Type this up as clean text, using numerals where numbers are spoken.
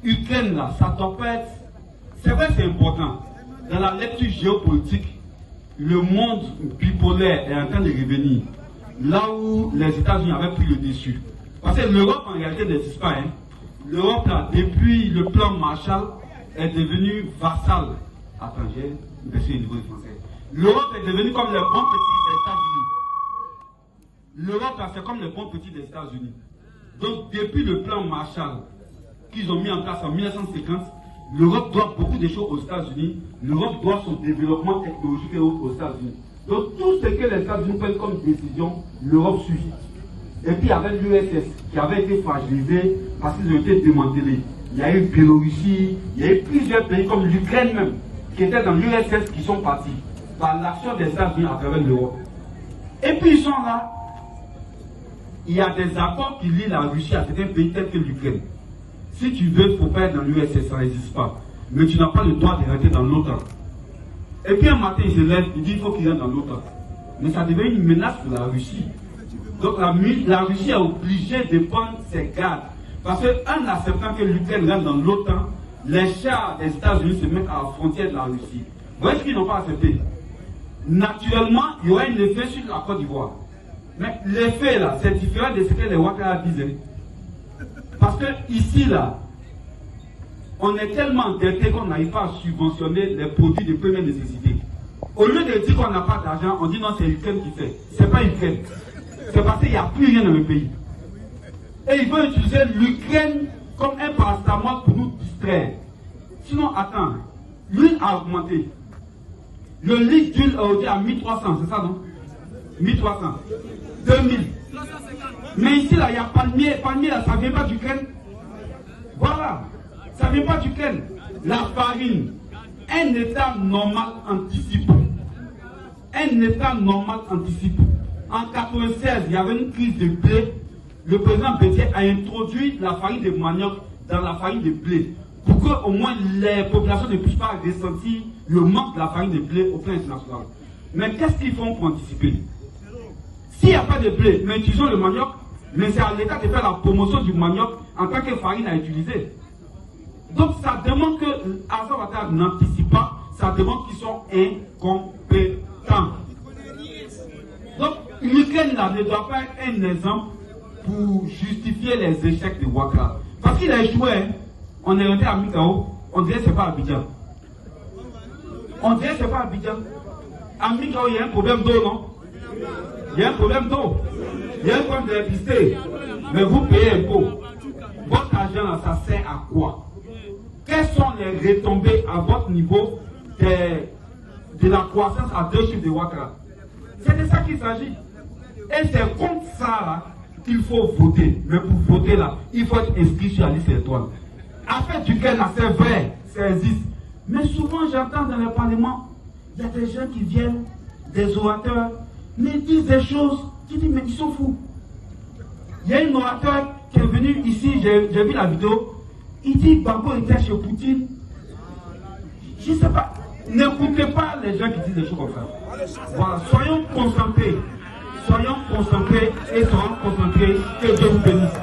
Ukraine là, ça doit pas être... C'est vrai, c'est important. Dans la lecture géopolitique, le monde bipolaire est en train de revenir. Là où les États-Unis avaient pris le dessus. Parce que l'Europe en réalité n'existe pas. Hein. L'Europe là, depuis le plan Marshall, est devenue vassale. Attends, j'ai baissé le niveau du français. L'Europe est devenue comme le bon petit des États-Unis. L'Europe là, c'est comme le bon petit des États-Unis. Donc depuis le plan Marshall qu'ils ont mis en place en 1950, l'Europe doit beaucoup de choses aux États-Unis. L'Europe doit son développement technologique et autres aux États-Unis. Donc tout ce que les États-Unis prennent comme décision, l'Europe suit. Et puis avec l'URSS qui avait été fragilisé parce qu'ils ont été démantelés. Il y a eu Biélorussie, il y a eu plusieurs pays comme l'Ukraine même, qui étaient dans l'URSS qui sont partis par l'action des États-Unis à travers l'Europe. Et puis ils sont là. Il y a des accords qui lient la Russie à certains pays tels que l'Ukraine. Si tu veux, il faut pas être dans l'URSS, ça n'existe pas. Mais tu n'as pas le droit de rester dans l'OTAN. Et puis un matin, il se lève, il dit qu'il faut qu'il rentre dans l'OTAN. Mais ça devient une menace pour la Russie. Donc la Russie est obligée de prendre ses gardes. Parce qu'en acceptant que l'Ukraine rentre dans l'OTAN, les chars des États-Unis se mettent à la frontière de la Russie. Vous voyez ce qu'ils n'ont pas accepté? Naturellement, il y aura un effet sur la Côte d'Ivoire. Mais l'effet là, c'est différent de ce que les Ouattara disaient. Parce que ici là, on est tellement endetté qu'on n'arrive pas à subventionner les produits de première nécessité. Au lieu de dire qu'on n'a pas d'argent, on dit non, c'est l'Ukraine qui fait. C'est pas l'Ukraine. C'est parce qu'il n'y a plus rien dans le pays. Et ils veulent utiliser l'Ukraine comme un parastamol pour nous distraire. Sinon, attends, l'huile a augmenté. Le litre d'huile est aujourd'hui à 1300, c'est ça non? 1300. 2000. Mais ici, là, il y a palmier. Palmier, là, ça ne vient pas d'Ukraine. Voilà. Ça ne vient pas d'Ukraine. La farine, un État normal anticipe. Un État normal anticipe. En 1996, il y avait une crise de blé. Le président Bédier a introduit la farine de manioc dans la farine de blé. Pour que au moins les populations ne puissent pas ressentir le manque de la farine de blé au plan international. Mais qu'est-ce qu'ils font pour anticiper? S'il n'y a pas de blé, mais utilisons le manioc, mais c'est à l'État de faire la promotion du manioc en tant que farine à utiliser. Donc ça demande que Alassane Ouattara n'anticipe pas, ça demande qu'ils sont incompétents. Donc l'Ukraine là ne doit pas être un exemple pour justifier les échecs de Ouattara. Parce qu'il a échoué, hein. On est rentré à Mikao, on dirait que ce n'est pas Abidjan. On dirait que ce n'est pas Abidjan. À Mikao, il y a un problème d'eau, non? Il y a un problème d'eau. Il y a un problème d'électricité. Mais vous payez un impôt. Votre argent là, ça sert à quoi? Quelles sont les retombées à votre niveau de la croissance à 2 chiffres de Ouattara? C'est de ça qu'il s'agit. Et c'est contre ça qu'il faut voter. Mais pour voter là, il faut être inscrit sur la liste étoile. Affaire duquel là, c'est vrai, ça existe. Mais souvent j'entends dans le Parlement, il y a des gens qui viennent, des orateurs, mais ils disent des choses, tu dis mais ils sont fous. Il y a un orateur qui est venu ici, j'ai vu la vidéo, il dit Gbagbo était chez Poutine. Je ne sais pas, n'écoutez pas les gens qui disent des choses comme ça. Voilà, soyons concentrés et soyons concentrés, que Dieu vous bénisse.